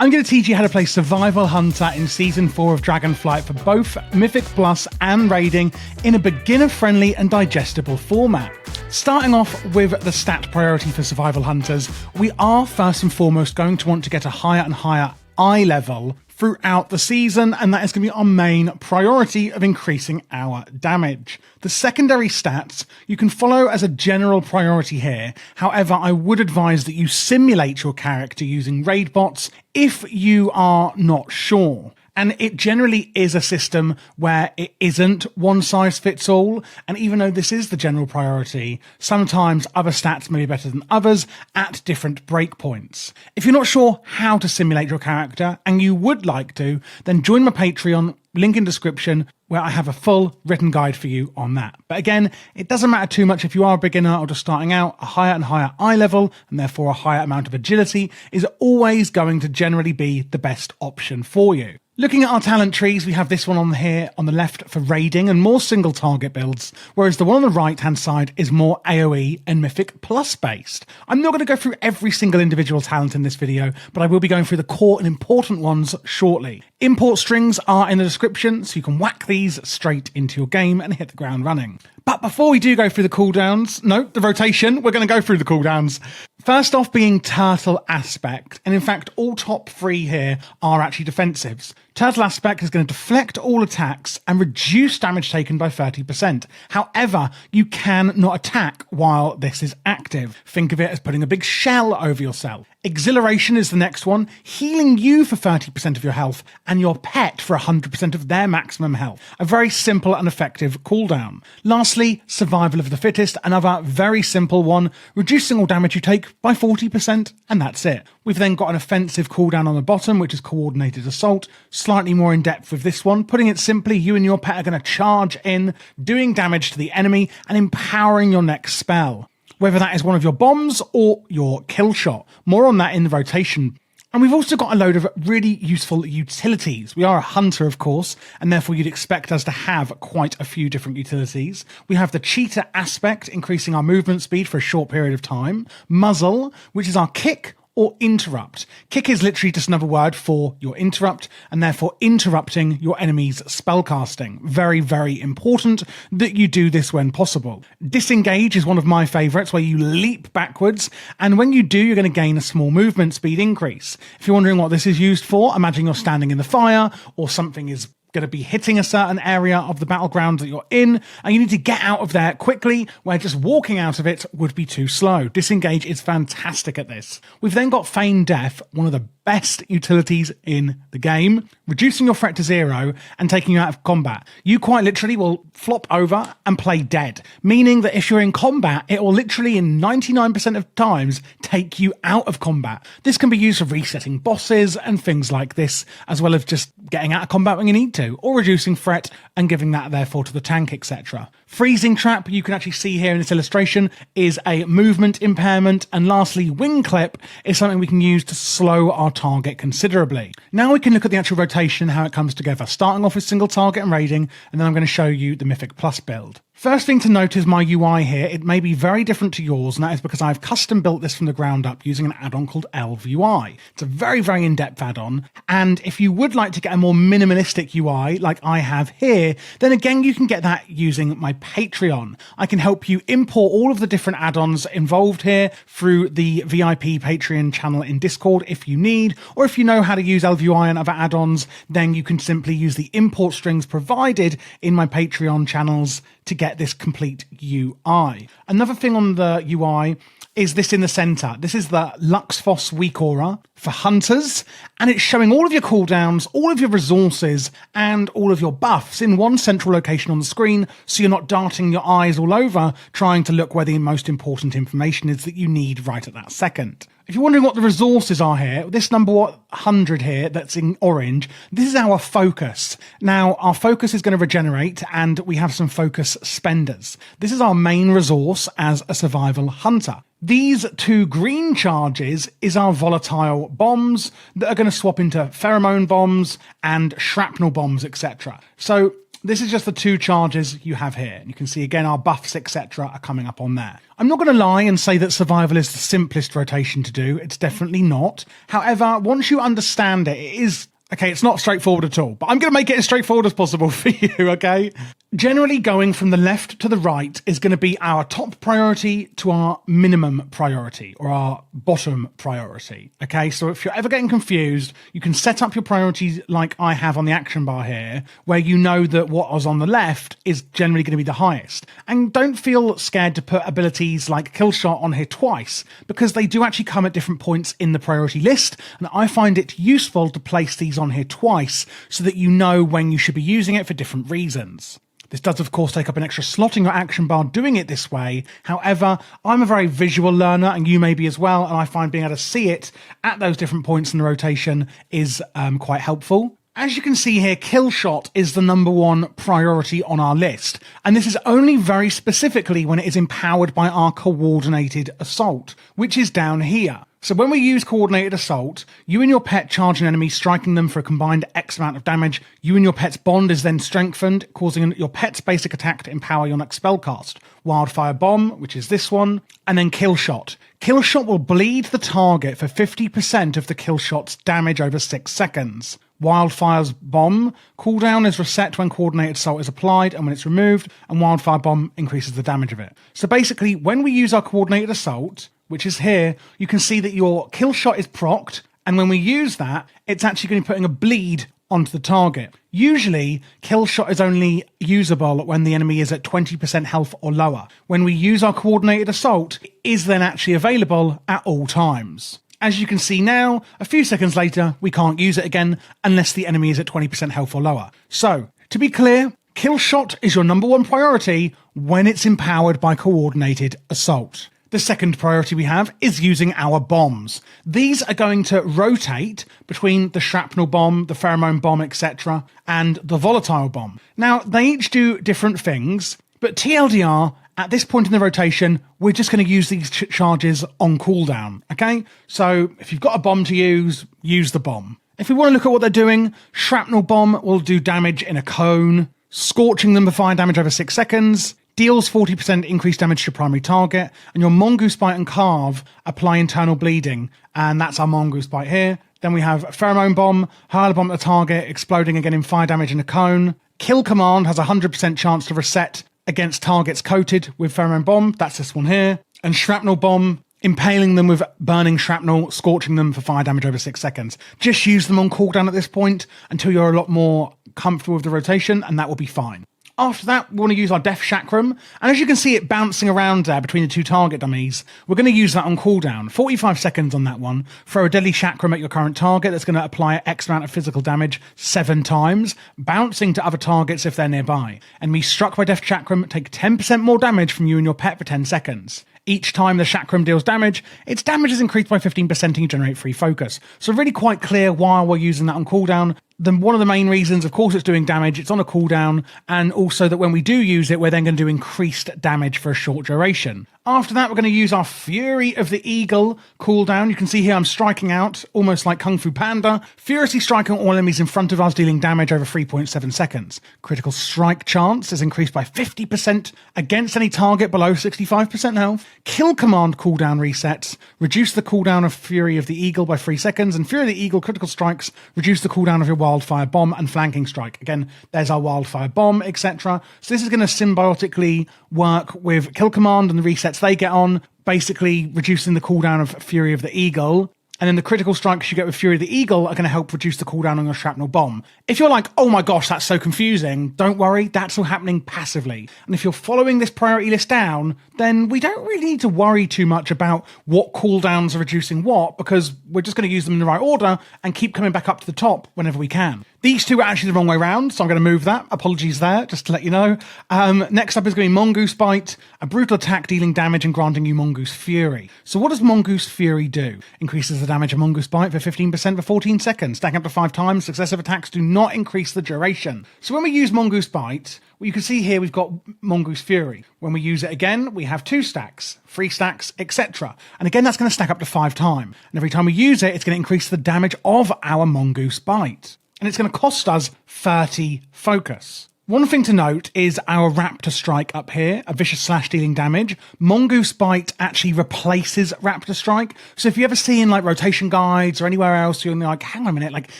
I'm going to teach you how to play Survival Hunter in Season 4 of Dragonflight for both Mythic Plus and Raiding in a beginner-friendly and digestible format. Starting off with the stat priority for Survival Hunters, we are first and foremost going to want to get a higher and higher eye level throughout the season, and that is going to be our main priority of increasing our damage. The secondary stats you can follow as a general priority here. However, I would advise that you simulate your character using raid bots if you are not sure. And it generally is a system where it isn't one size fits all. And even though this is the general priority, sometimes other stats may be better than others at different breakpoints. If you're not sure how to simulate your character and you would like to, then join my Patreon, link in description, where I have a full written guide for you on that. But again, it doesn't matter too much if you are a beginner or just starting out. A higher and higher eye level, and therefore a higher amount of agility, is always going to generally be the best option for you. Looking at our talent trees, we have this one on here on the left for raiding and more single target builds, whereas the one on the right hand side is more AoE and Mythic Plus based. I'm not going to go through every single individual talent in this video, but I will be going through the core and important ones shortly. Import strings are in the description, so you can whack these straight into your game and hit the ground running. But before we do go through the cooldowns, the rotation, we're going to go through the cooldowns. First off being Turtle Aspect, and in fact all top three here are actually defensives. Turtle Aspect is going to deflect all attacks and reduce damage taken by 30%. However, you can not attack while this is active. Think of it as putting a big shell over yourself. Exhilaration is the next one, healing you for 30% of your health and your pet for 100% of their maximum health. A very simple and effective cooldown. Lastly, Survival of the Fittest, another very simple one, reducing all damage you take by 40%, and that's it. We've then got an offensive cooldown on the bottom, which is Coordinated Assault. Slightly more in depth with this one. Putting it simply, you and your pet are going to charge in, doing damage to the enemy and empowering your next spell, whether that is one of your bombs or your kill shot. More on that in the rotation. And we've also got a load of really useful utilities. We are a hunter, of course, and therefore you'd expect us to have quite a few different utilities. We have the Cheetah Aspect, increasing our movement speed for a short period of time. Muzzle, which is our kick or interrupt. Kick is literally just another word for your interrupt, and therefore interrupting your enemy's spellcasting. Very, very important that you do this when possible. Disengage is one of my favourites, where you leap backwards, and when you do, you're going to gain a small movement speed increase. If you're wondering what this is used for, imagine you're standing in the fire, or something is going to be hitting a certain area of the battleground that you're in, and you need to get out of there quickly, where just walking out of it would be too slow. Disengage is fantastic at this. We've then got Feign Death, one of the best utilities in the game, reducing your threat to 0 and taking you out of combat. You quite literally will flop over and play dead, meaning that if you're in combat, it will literally in 99% of times take you out of combat. This can be used for resetting bosses and things like this, as well as just getting out of combat when you need to, or reducing threat and giving that therefore to the tank, etc. Freezing Trap, you can actually see here in this illustration, is a movement impairment, and lastly Wing Clip is something we can use to slow our target considerably. Now we can look at the actual rotation and how it comes together, starting off with single target and raiding, and then I'm going to show you the Mythic Plus build. First thing to note is my UI here. It may be very different to yours, and that is because I've custom built this from the ground up using an add-on called Elv UI. It's a very, very in-depth add-on, and if you would like to get a more minimalistic UI like I have here, then again you can get that using my Patreon. I can help you import all of the different add-ons involved here through the VIP Patreon channel in Discord if you need, or if you know how to use Elv UI and other add-ons, then you can simply use the import strings provided in my Patreon channels to get this complete UI. Another thing on the UI is this in the center. This is the Luxfos Weak Aura for hunters, and it's showing all of your cooldowns, all of your resources, and all of your buffs in one central location on the screen, so you're not darting your eyes all over trying to look where the most important information is that you need right at that second. If you're wondering what the resources are here, this number 100 here that's in orange, this is our focus. Now, our focus is going to regenerate, and we have some focus spenders. This is our main resource as a survival hunter. These two green charges is our volatile bombs that are going to swap into pheromone bombs and shrapnel bombs, etc. So This is just the 2 charges you have here. You can see again our buffs, etc. are coming up on there. I'm not going to lie and say that survival is the simplest rotation to do. It's definitely not. However, once you understand it, it is... Okay, it's not straightforward at all, but I'm going to make it as straightforward as possible for you, okay? Generally, going from the left to the right is going to be our top priority to our minimum priority, or our bottom priority, okay? So if you're ever getting confused, you can set up your priorities like I have on the action bar here, where you know that what was on the left is generally going to be the highest. And don't feel scared to put abilities like Kill Shot on here twice, because they do actually come at different points in the priority list, and I find it useful to place these on here twice so that you know when you should be using it for different reasons. This does, of course, take up an extra slot in your action bar doing it this way. However, I'm a very visual learner, and you may be as well, and I find being able to see it at those different points in the rotation is quite helpful. As you can see here, Kill Shot is the #1 priority on our list, and this is only very specifically when it is empowered by our Coordinated Assault, which is down here. So when we use Coordinated Assault, you and your pet charge an enemy, striking them for a combined X amount of damage. You and your pet's bond is then strengthened, causing your pet's basic attack to empower your next spellcast. Wildfire Bomb, which is this one, and then Kill Shot. Kill Shot will bleed the target for 50% of the kill shot's damage over 6 seconds. Wildfire's Bomb cooldown is reset when Coordinated Assault is applied and when it's removed, and Wildfire Bomb increases the damage of it. So basically, when we use our Coordinated Assault, which is here, you can see that your Kill Shot is procced, and when we use that, it's actually going to be putting a bleed onto the target. Usually, Kill Shot is only usable when the enemy is at 20% health or lower. When we use our Coordinated Assault, it is then actually available at all times. As you can see now, a few seconds later, we can't use it again unless the enemy is at 20% health or lower. So, to be clear, Kill Shot is your #1 priority when it's empowered by Coordinated Assault. The second priority we have is using our bombs. These are going to rotate between the shrapnel bomb, the pheromone bomb, etc., and the volatile bomb. Now, they each do different things, but TLDR, at this point in the rotation, we're just going to use these charges on cooldown, okay? So if you've got a bomb to use the bomb. If we want to look at what they're doing, shrapnel bomb will do damage in a cone, scorching them for fire damage over 6 seconds, deals 40% increased damage to your primary target, and your Mongoose Bite and Carve apply internal bleeding, and that's our Mongoose Bite here. Then we have Pheromone Bomb, hurl a bomb at the target, exploding again in fire damage in a cone. Kill Command has a 100% chance to reset against targets coated with Pheromone Bomb, that's this one here. And Shrapnel Bomb, impaling them with burning shrapnel, scorching them for fire damage over 6 seconds. Just use them on cooldown at this point until you're a lot more comfortable with the rotation, and that will be fine. After that, we want to use our Death Chakram, and as you can see it bouncing around there between the 2 target dummies, we're going to use that on cooldown. 45 seconds on that one. Throw a Deadly Chakram at your current target that's going to apply X amount of physical damage 7 times, bouncing to other targets if they're nearby. Enemies struck by Death Chakram take 10% more damage from you and your pet for 10 seconds. Each time the Chakram deals damage, its damage is increased by 15% and you generate free focus. So really quite clear why we're using that on cooldown. Then one of the main reasons, of course, it's doing damage, it's on a cooldown, and also that when we do use it, we're then going to do increased damage for a short duration. After that, we're going to use our Fury of the Eagle cooldown. You can see here I'm striking out, almost like Kung Fu Panda, furiously striking all enemies in front of us, dealing damage over 3.7 seconds. Critical strike chance is increased by 50% against any target below 65% health. Kill Command cooldown resets, reduce the cooldown of Fury of the Eagle by 3 seconds, and Fury of the Eagle critical strikes reduce the cooldown of your Wildfire Bomb and Flanking Strike. Again, there's our Wildfire Bomb, etc. So this is going to symbiotically work with Kill Command and the resets they get on, basically reducing the cooldown of Fury of the Eagle. And then the critical strikes you get with Fury of the Eagle are going to help reduce the cooldown on your Shrapnel Bomb. If you're like, oh my gosh, that's so confusing, don't worry, that's all happening passively. And if you're following this priority list down, then we don't really need to worry too much about what cooldowns are reducing what, because we're just going to use them in the right order and keep coming back up to the top whenever we can. These two are actually the wrong way around, so I'm going to move that. Apologies there, just to let you know. Next up is going to be Mongoose Bite, a brutal attack dealing damage and granting you Mongoose Fury. So what does Mongoose Fury do? Increases the damage of Mongoose Bite for 15% for 14 seconds. Stacking up to 5 times, successive attacks do not increase the duration. So when we use Mongoose Bite, well, you can see here we've got Mongoose Fury. When we use it again, we have 2 stacks, 3 stacks, etc. And again, that's going to stack up to 5 times. And every time we use it, it's going to increase the damage of our Mongoose Bite. And it's going to cost us 30 focus. One thing to note is our Raptor Strike up here, a vicious slash dealing damage. Mongoose Bite actually replaces Raptor Strike. So if you ever see in like rotation guides or anywhere else, you're like, hang on a minute, like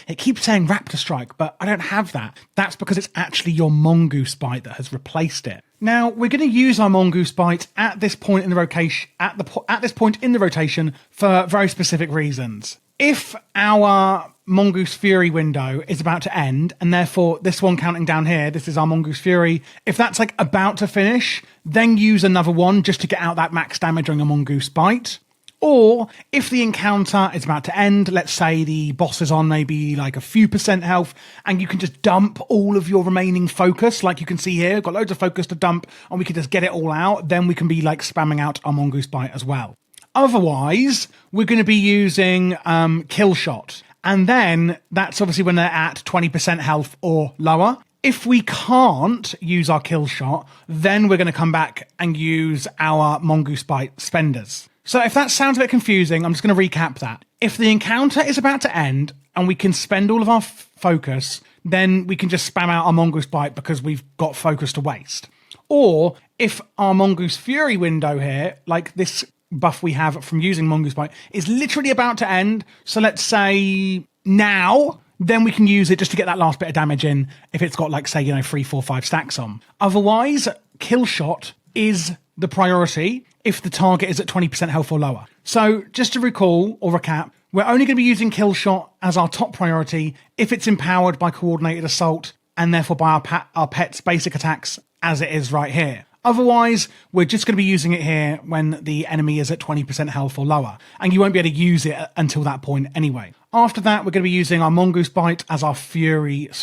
it keeps saying Raptor Strike, but I don't have that. That's because it's actually your Mongoose Bite that has replaced it. Now, we're going to use our Mongoose Bite at this point in the rotation, at this point in the rotation for very specific reasons. If our Mongoose Fury window is about to end, and therefore this one counting down here, this is our Mongoose Fury, if that's like about to finish, then use another one just to get out that max damage on your Mongoose Bite. Or if the encounter is about to end, let's say the boss is on maybe like a few % health, and you can just dump all of your remaining focus, like you can see here, got loads of focus to dump, and we can just get it all out, then we can be like spamming out our Mongoose Bite as well. Otherwise, we're going to be using Kill Shot. And then that's obviously when they're at 20% health or lower. If we can't use our Kill Shot, then we're going to come back and use our Mongoose Bite spenders. So if that sounds a bit confusing, I'm just going to recap that. If the encounter is about to end and we can spend all of our focus, then we can just spam out our Mongoose Bite because we've got focus to waste. Or if our Mongoose Fury window here, like this buff we have from using Mongoose Bite, is literally about to end, so let's say now, then we can use it just to get that last bit of damage in if it's got like, say, 3, 4, 5 stacks on. Otherwise, Kill Shot is the priority if the target is at 20% health or lower. So just to recall or recap, we're only going to be using Kill Shot as our top priority if it's empowered by Coordinated Assault and therefore by our pet's basic attacks as it is right here. Otherwise, we're just going to be using it here when the enemy is at 20% health or lower, and you won't be able to use it until that point anyway. After that, we're going to be using our Mongoose Bite as our focus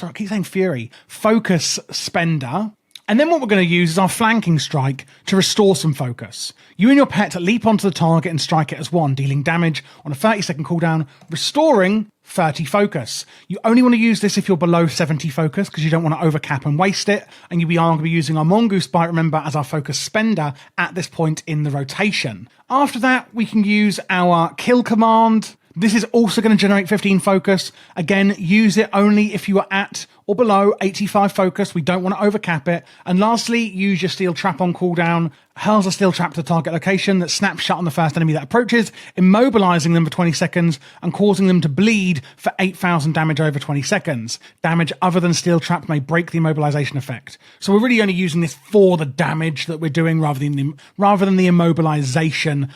spender. And then what we're going to use is our Flanking Strike to restore some focus. You and your pet leap onto the target and strike it as one, dealing damage on a 30-second cooldown, restoring 30 focus. You only want to use this if you're below 70 focus because you don't want to overcap and waste it. And we are going to be using our Mongoose Bite, remember, as our focus spender at this point in the rotation. After that, we can use our Kill command. This is also going to generate 15 focus. Again, use it only if you are at or below 85 focus. We don't want to overcap it. And lastly, use your Steel Trap on cooldown. Hurls a Steel Trap to the target location that snaps shut on the first enemy that approaches, immobilizing them for 20 seconds and causing them to bleed for 8,000 damage over 20 seconds. Damage other than Steel Trap may break the immobilization effect. So we're really only using this for the damage that we're doing rather than the immobilization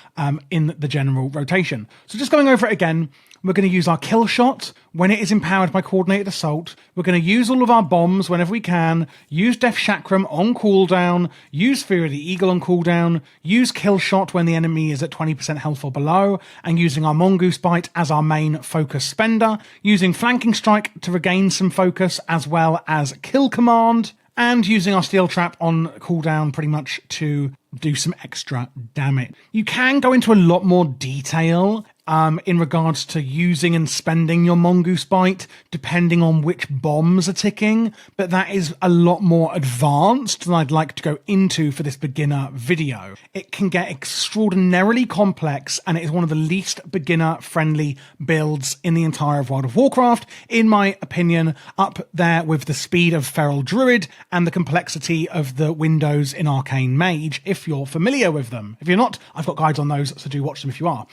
in the general rotation. So just going over it again, we're going to use our Kill Shot when it is empowered by Coordinated Assault. We're going to use all of our bombs whenever we can, use Death Chakram on cooldown, use Fear of the Eagle on cooldown, use Kill Shot when the enemy is at 20% health or below, and using our Mongoose Bite as our main focus spender, using Flanking Strike to regain some focus as well as Kill Command, and using our Steel Trap on cooldown pretty much to do some extra damage. You can go into a lot more detail in regards to using and spending your Mongoose Bite, depending on which bombs are ticking, but that is a lot more advanced than I'd like to go into for this beginner video. It can get extraordinarily complex, and it is one of the least beginner-friendly builds in the entire World of Warcraft, in my opinion, up there with the speed of Feral Druid and the complexity of the windows in Arcane Mage, if you're familiar with them. If you're not, I've got guides on those, so do watch them if you are.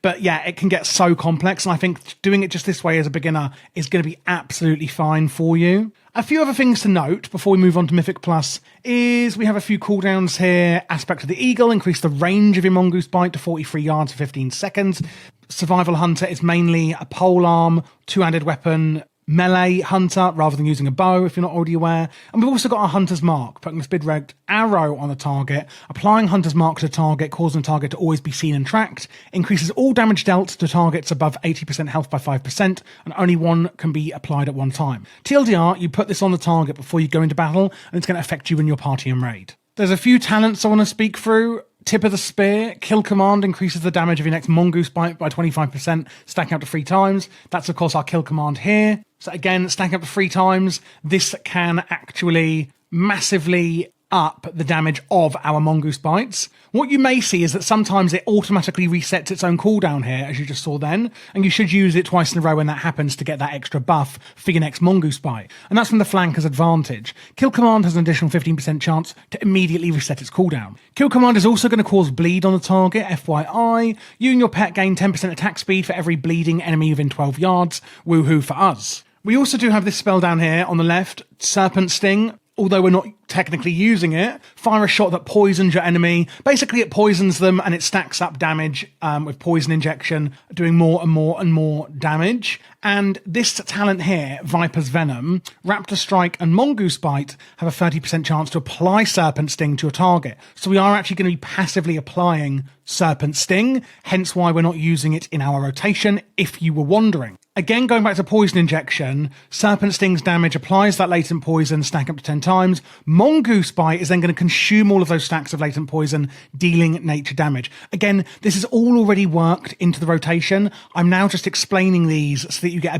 But yeah, it can get so complex, and I think doing it just this way as a beginner is going to be absolutely fine for you. A few other things to note before we move on to Mythic Plus is we have a few cooldowns here. Aspect of the Eagle, increase the range of your Mongoose Bite to 43 yards for 15 seconds. Survival Hunter is mainly a polearm, two-handed weapon, melee hunter rather than using a bow, if you're not already aware. And we've also got our Hunter's Mark, putting a speed-reg arrow on the target, applying Hunter's Mark to the target, causing the target to always be seen and tracked, increases all damage dealt to targets above 80% health by 5%, and only one can be applied at one time. TLDR, you put this on the target before you go into battle, and it's going to affect you and your party and raid. There's a few talents I want to speak through. Tip of the Spear, Kill Command increases the damage of your next Mongoose Bite by 25%, stacking up to 3 times. That's, of course, our Kill Command here. So again, stacking up to 3 times. This can actually massively up the damage of our Mongoose Bites. What you may see is that sometimes it automatically resets its own cooldown here, as you just saw then, and you should use it twice in a row when that happens to get that extra buff for your next Mongoose Bite. And that's from the flanker's advantage. Kill Command has an additional 15% chance to immediately reset its cooldown. Kill Command is also going to cause bleed on the target, FYI. You and your pet gain 10% attack speed for every bleeding enemy within 12 yards. Woohoo for us. We also do have this spell down here on the left, Serpent Sting. Although we're not technically using it, fire a shot that poisons your enemy. Basically, it poisons them and it stacks up damage with poison injection, doing more and more and more damage. And this talent here, Viper's Venom, Raptor Strike and Mongoose Bite have a 30% chance to apply Serpent Sting to your target. So we are actually going to be passively applying Serpent Sting, hence why we're not using it in our rotation, if you were wondering. Again, going back to poison injection, Serpent Sting's damage applies that latent poison, stack up to 10 times. Mongoose Bite is then going to consume all of those stacks of latent poison, dealing nature damage. Again, this is all already worked into the rotation. I'm now just explaining these so that you get a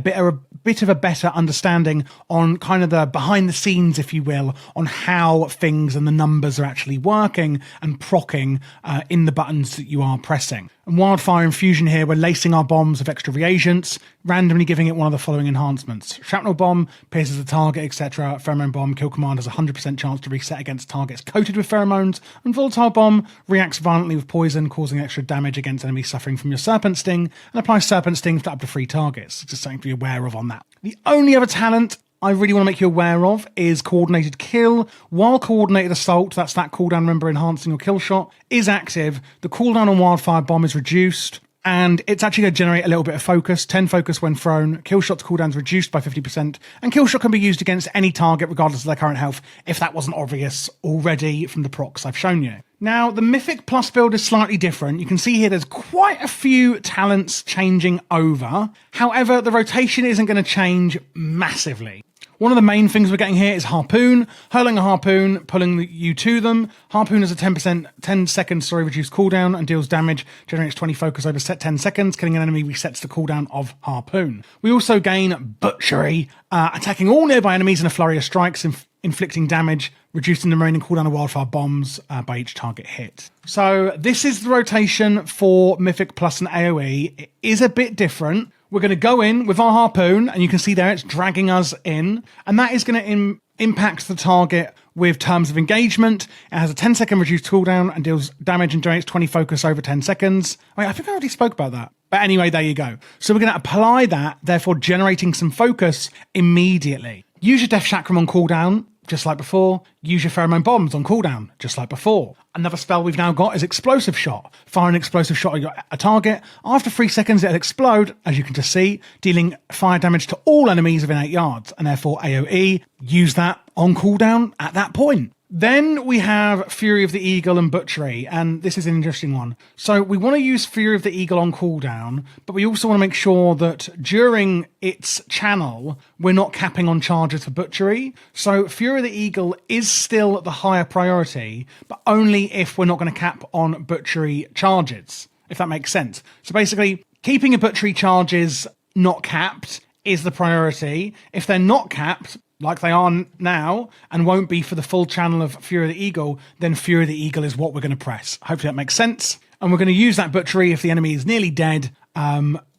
bit of a better understanding on kind of the behind the scenes, if you will, on how things and the numbers are actually working and proccing in the buttons that you are pressing. And Wildfire Infusion here, we're lacing our bombs with extra reagents, randomly giving it one of the following enhancements. Shrapnel Bomb pierces the target, etc. Pheromone Bomb, Kill Command has a 100% chance to reset against targets coated with pheromones. And Volatile Bomb reacts violently with poison, causing extra damage against enemies suffering from your Serpent Sting, and applies Serpent Sting to up to 3 targets. Just something to be aware of on that. The only other talent I really want to make you aware of is Coordinated Kill. While Coordinated Assault, that's that cooldown, remember, enhancing your kill shot, is active, the cooldown on Wildfire Bomb is reduced, and it's actually going to generate a little bit of focus, 10 focus when thrown. Kill shot's cooldown's reduced by 50%, and kill shot can be used against any target regardless of their current health, if that wasn't obvious already from the procs I've shown you. Now, the Mythic Plus build is slightly different. You can see here there's quite a few talents changing over. However, the rotation isn't going to change massively. One of the main things we're getting here is Harpoon. Hurling a Harpoon, pulling you to them. Harpoon has a 10 seconds reduced cooldown and deals damage, generates 20 focus over set 10 seconds. Killing an enemy resets the cooldown of Harpoon. We also gain Butchery, attacking all nearby enemies in a flurry of strikes, inflicting damage, reducing the remaining cooldown of Wildfire Bombs by each target hit. So this is the rotation for Mythic Plus and AoE. It is a bit different. We're going to go in with our Harpoon, and you can see there it's dragging us in, and that is going to impact the target with terms of engagement. It has a 10-second reduced cooldown and deals damage and generates 20 focus over 10 seconds. Wait, I think I already spoke about that. But anyway, there you go. So we're going to apply that, therefore generating some focus immediately. Use your Death Chakram on cooldown, just like before. Use your Pheromone Bombs on cooldown, just like before. Another spell we've now got is Explosive Shot. Fire an explosive shot at a target. After 3 seconds, it'll explode, as you can just see, dealing fire damage to all enemies within 8 yards, and therefore AoE. Use that on cooldown at that point. Then we have Fury of the Eagle and Butchery, and this is an interesting one. So we want to use Fury of the Eagle on cooldown, but we also want to make sure that during its channel, we're not capping on charges for Butchery. So Fury of the Eagle is still the higher priority, but only if we're not going to cap on Butchery charges, if that makes sense. So basically, keeping your Butchery charges not capped is the priority. If they're not capped, like they are now, and won't be for the full channel of Fury of the Eagle, then Fury of the Eagle is what we're going to press. Hopefully that makes sense. And we're going to use that Butchery if the enemy is nearly dead,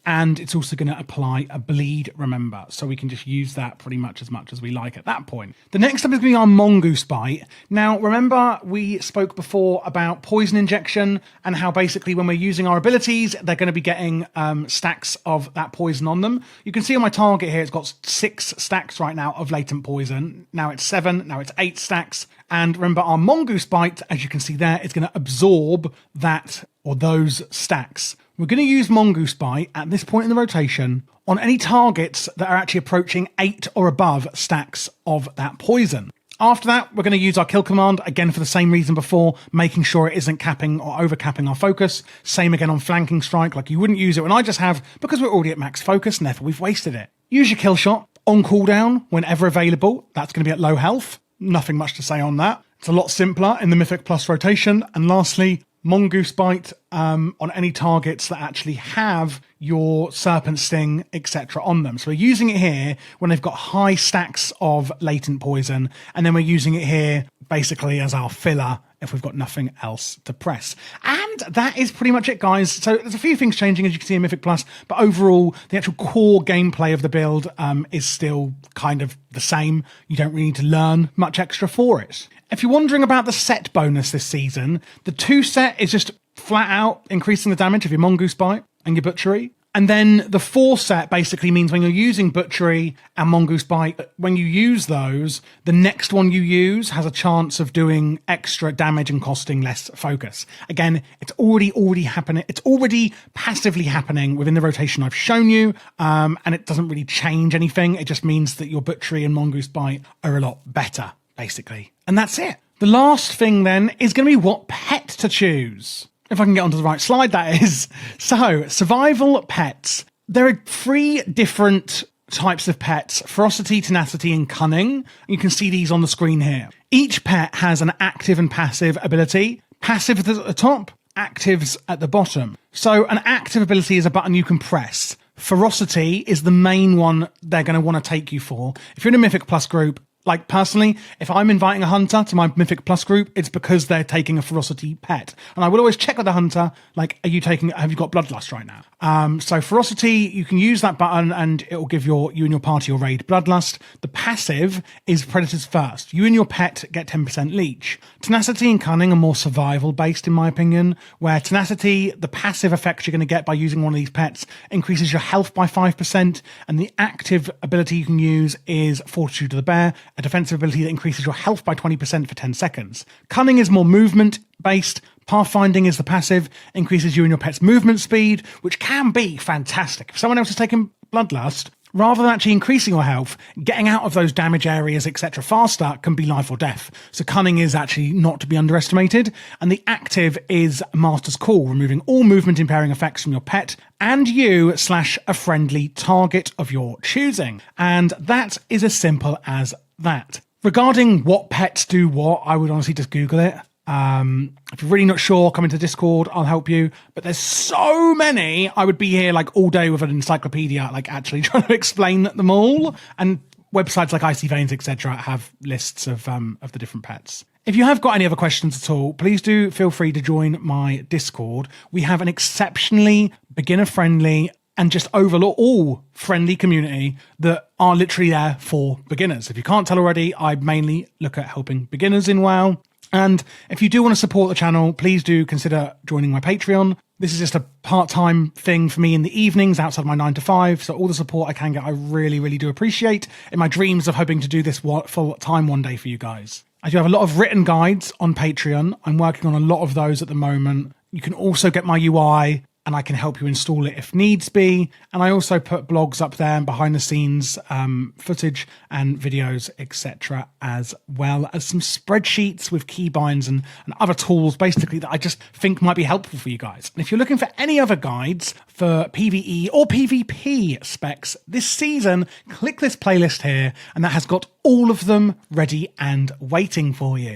and it's also going to apply a bleed, remember. So we can just use that pretty much as we like at that point. The next up is going to be our Mongoose Bite. Now, remember we spoke before about poison injection and how basically when we're using our abilities, they're going to be getting stacks of that poison on them. You can see on my target here, it's got 6 stacks right now of latent poison. Now it's 7, now it's 8 stacks. And remember our Mongoose Bite, as you can see there, is going to absorb that or those stacks. We're going to use Mongoose Bite at this point in the rotation on any targets that are actually approaching 8 or above stacks of that poison. After that, we're going to use our Kill Command, again for the same reason before, making sure it isn't capping or over-capping our focus. Same again on Flanking Strike, like you wouldn't use it when I just have, because we're already at max focus, and therefore we've wasted it. Use your Kill Shot on cooldown whenever available. That's going to be at low health. Nothing much to say on that. It's a lot simpler in the Mythic Plus rotation. And lastly, Mongoose Bite on any targets that actually have your Serpent Sting, etc. on them. So we're using it here when they've got high stacks of latent poison, and then we're using it here basically as our filler if we've got nothing else to press. And that is pretty much it, guys. So there's a few things changing, as you can see in Mythic Plus, but overall, the actual core gameplay of the build is still kind of the same. You don't really need to learn much extra for it. If you're wondering about the set bonus this season, the 2 set is just flat out increasing the damage of your Mongoose Bite and your Butchery. And then the 4 set basically means when you're using Butchery and Mongoose Bite, when you use those, the next one you use has a chance of doing extra damage and costing less focus. Again, it's already happening. It's already passively happening within the rotation I've shown you, and it doesn't really change anything. It just means that your Butchery and Mongoose Bite are a lot better, basically. And that's it. The last thing then is going to be what pet to choose. If I can get onto the right slide, that is. So, survival pets. There are 3 different types of pets: ferocity, tenacity, and cunning. You can see these on the screen here. Each pet has an active and passive ability. Passive at the top, actives at the bottom. So an active ability is a button you can press. Ferocity is the main one they're going to want to take you for. If you're in a Mythic Plus group, like personally, if I'm inviting a hunter to my Mythic Plus group, it's because they're taking a ferocity pet. And I will always check with the hunter, like, have you got bloodlust right now? So ferocity, you can use that button and it will give you and your party or raid bloodlust. The passive is predators first. You and your pet get 10% leech. Tenacity and cunning are more survival based, in my opinion, where tenacity, the passive effects you're going to get by using one of these pets increases your health by 5%. And the active ability you can use is fortitude of the bear, a defensive ability that increases your health by 20% for 10 seconds. Cunning is more movement-based. Pathfinding is the passive, increases you and your pet's movement speed, which can be fantastic. If someone else is taking bloodlust, rather than actually increasing your health, getting out of those damage areas, etc. faster can be life or death. So cunning is actually not to be underestimated. And the active is Master's Call, removing all movement impairing effects from your pet and you / a friendly target of your choosing. And that is as simple as that. Regarding what pets do what, I would honestly just Google it. If you're really not sure, come into Discord, I'll help you. But there's so many, I would be here like all day with an encyclopedia, like actually trying to explain them all. And websites like Icy Veins, etc. have lists of the different pets. If you have got any other questions at all, please do feel free to join my Discord. We have an exceptionally beginner-friendly and just overall friendly community that are literally there for beginners. If you can't tell already, I mainly look at helping beginners in WoW. And if you do want to support the channel, please do consider joining my Patreon. This is just a part-time thing for me in the evenings outside my 9 to 5. So all the support I can get, I really, really do appreciate. In my dreams of hoping to do this full time one day for you guys. I do have a lot of written guides on Patreon. I'm working on a lot of those at the moment. You can also get my UI, and I can help you install it if needs be. And I also put blogs up there and behind the scenes footage and videos, etc., as well as some spreadsheets with keybinds and other tools, basically, that I just think might be helpful for you guys. And if you're looking for any other guides for PvE or PvP specs this season, click this playlist here, and that has got all of them ready and waiting for you.